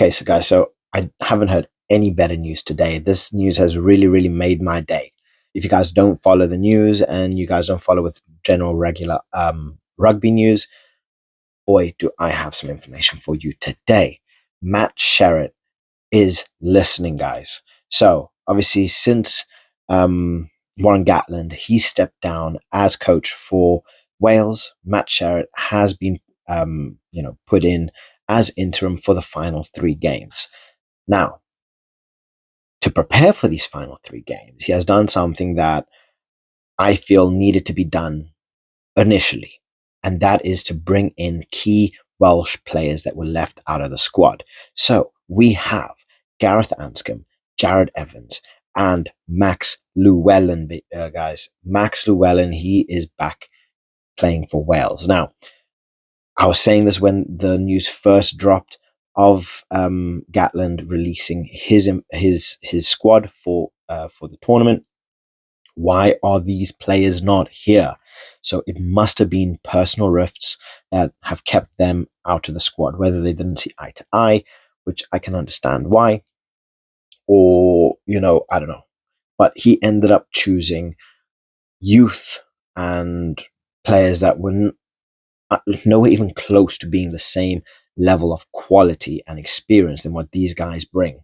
Okay, so guys, so I haven't heard any better news today. This news has really, really made my day. If you guys don't follow the news and you guys don't follow with general regular rugby news, boy, do I have some information for you today. Matt Sherratt is listening, guys. So obviously, since Warren Gatland he stepped down as coach for Wales, Matt Sherratt has been put in as interim for the final 3 games. Now, to prepare for these final 3 games, he has done something that I feel needed to be done initially, and that is to bring in key Welsh players that were left out of the squad. So we have Gareth Anscombe, Jared Evans, and Max Llewellyn, guys. Max Llewellyn, he is back playing for Wales. Now, I was saying this when the news first dropped of Gatland releasing his squad for the tournament. Why are these players not here? So it must have been personal rifts that have kept them out of the squad, whether they didn't see eye to eye, which I can understand why, or I don't know. But he ended up choosing youth and players that were nowhere even close to being the same level of quality and experience than what these guys bring,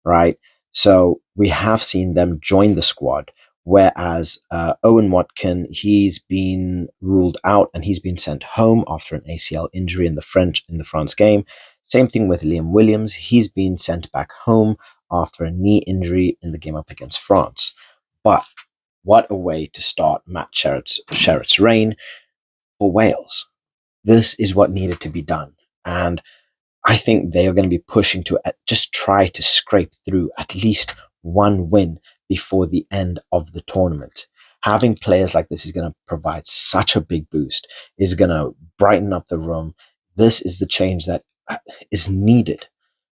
right? So we have seen them join the squad, whereas Owen Watkin, he's been ruled out and he's been sent home after an ACL injury in the France game. Same thing with Liam Williams. He's been sent back home after a knee injury in the game up against France. But what a way to start Matt Sherratt's reign for Wales. This is what needed to be done. And I think they are going to be pushing to just try to scrape through at least one win before the end of the tournament. Having players like this is going to provide such a big boost, is going to brighten up the room. This is the change that is needed,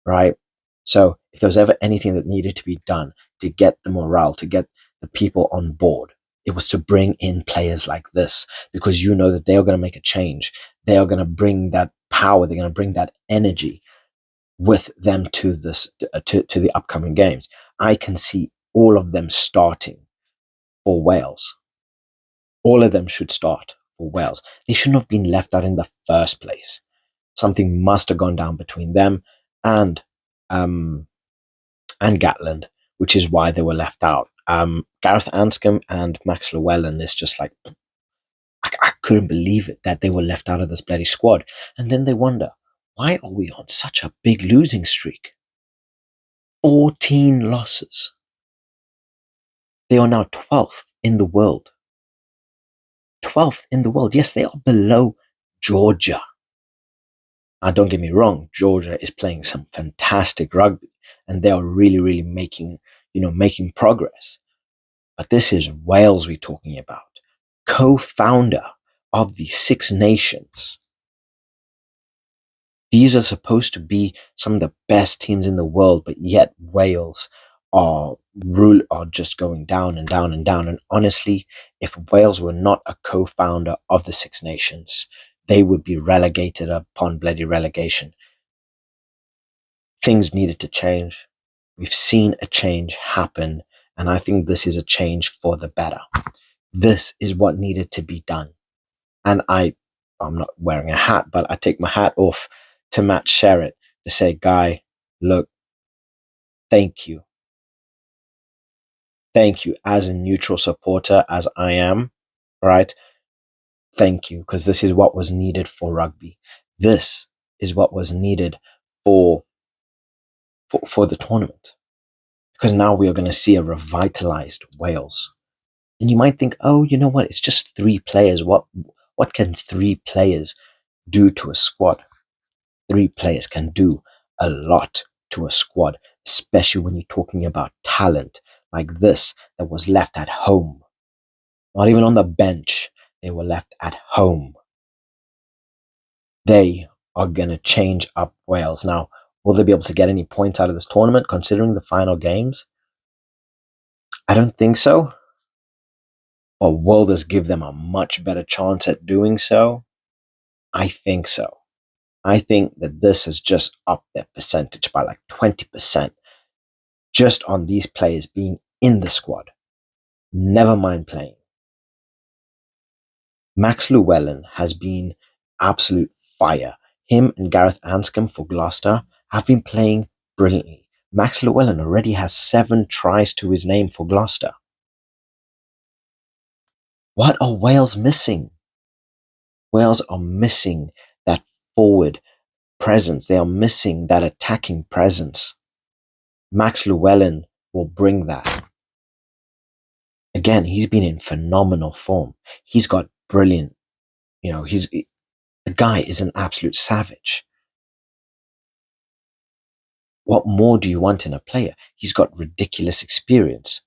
right? So if there was ever anything that needed to be done to get the morale, to get the people on board, it was to bring in players like this, because you know that they are going to make a change. They are going to bring that power. They're going to bring that energy with them to the upcoming games. I can see all of them starting for Wales. All of them should start for Wales. They shouldn't have been left out in the first place. Something must have gone down between them and um, Gatland, which is why they were left out. Gareth Anscombe and Max Llewellyn is just like, I couldn't believe it that they were left out of this bloody squad. And then they wonder, why are we on such a big losing streak? 14 losses. They are now 12th in the world. 12th in the world. Yes, they are below Georgia. Now, don't get me wrong, Georgia is playing some fantastic rugby and they are really, really making progress. But this is Wales we're talking about. Co-founder of the Six Nations. These are supposed to be some of the best teams in the world, but yet Wales are just going down and down and down. And honestly, if Wales were not a co-founder of the Six Nations, they would be relegated upon bloody relegation. Things needed to change. We've seen a change happen, and I think this is a change for the better. This is what needed to be done. And I'm not wearing a hat, but I take my hat off to Matt Sherratt to say, guy, look, thank you. Thank you as a neutral supporter, as I am, right? Thank you, because this is what was needed for rugby. This is what was needed for the tournament. Because now we are going to see a revitalized Wales. And you might think, oh, you know what? It's just 3 players. What can 3 players do to a squad? 3 players can do a lot to a squad, especially when you're talking about talent like this that was left at home. Not even on the bench, they were left at home. They are going to change up Wales. Now, will they be able to get any points out of this tournament considering the final games? I don't think so. Or will this give them a much better chance at doing so? I think so. I think that this has just upped their percentage by like 20% just on these players being in the squad. Never mind playing. Max Llewellyn has been absolute fire. Him and Gareth Anscombe for Gloucester have been playing brilliantly. Max Llewellyn already has 7 tries to his name for Gloucester. What are Wales missing? Wales are missing that forward presence. They are missing that attacking presence. Max Llewellyn will bring that. Again, he's been in phenomenal form. He's got brilliant, the guy is an absolute savage. What more do you want in a player? He's got ridiculous experience.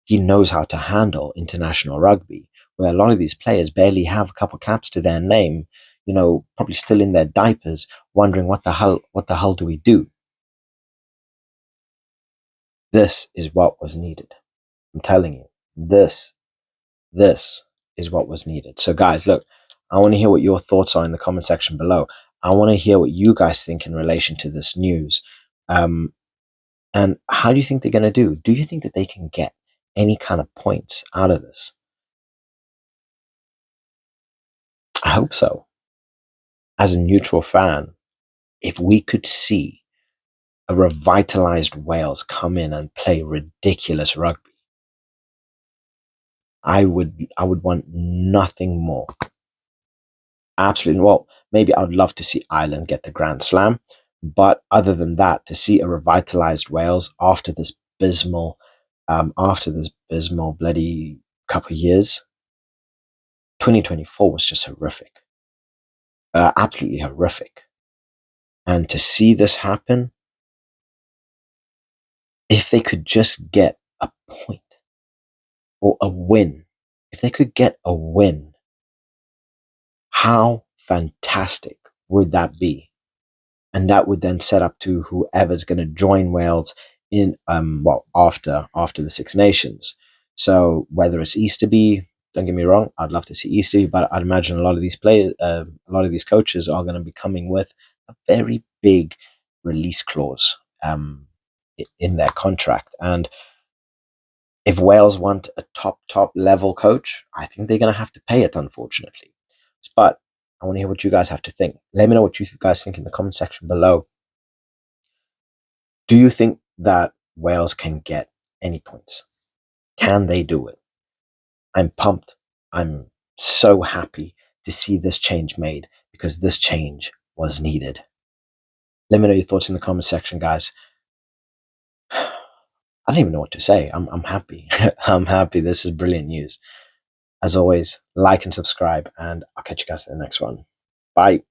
He knows how to handle international rugby, where a lot of these players barely have a couple caps to their name, probably still in their diapers, wondering what the hell do we do? This is what was needed. I'm telling you, this is what was needed. So guys, look, I want to hear what your thoughts are in the comment section below. I want to hear what you guys think in relation to this news. And how do you think they're going to do? Do you think that they can get any kind of points out of this? I hope so. As a neutral fan, if we could see a revitalized Wales come in and play ridiculous rugby, I would want nothing more. Absolutely. Well, maybe I would love to see Ireland get the Grand Slam, but other than that, to see a revitalized Wales after this bismal bloody couple of years, 2024 was just horrific, absolutely horrific. And to see this happen, if they could just get a point or a win, if they could get a win, how fantastic would that be? And that would then set up to whoever's going to join Wales in after the Six Nations. So whether it's Easterby, don't get me wrong, I'd love to see Easterby, but I'd imagine a lot of these players, a lot of these coaches are going to be coming with a very big release clause in their contract. And if Wales want a top level coach, I think they're going to have to pay it, unfortunately. But I want to hear what you guys have to think. Let me know what you guys think in the comment section below. Do you think that Wales can get any points? Can they do it? I'm pumped. I'm so happy to see this change made because this change was needed. Let me know your thoughts in the comment section, guys. I don't even know what to say. I'm happy. I'm happy. This is brilliant news. As always, like and subscribe, and I'll catch you guys in the next one. Bye.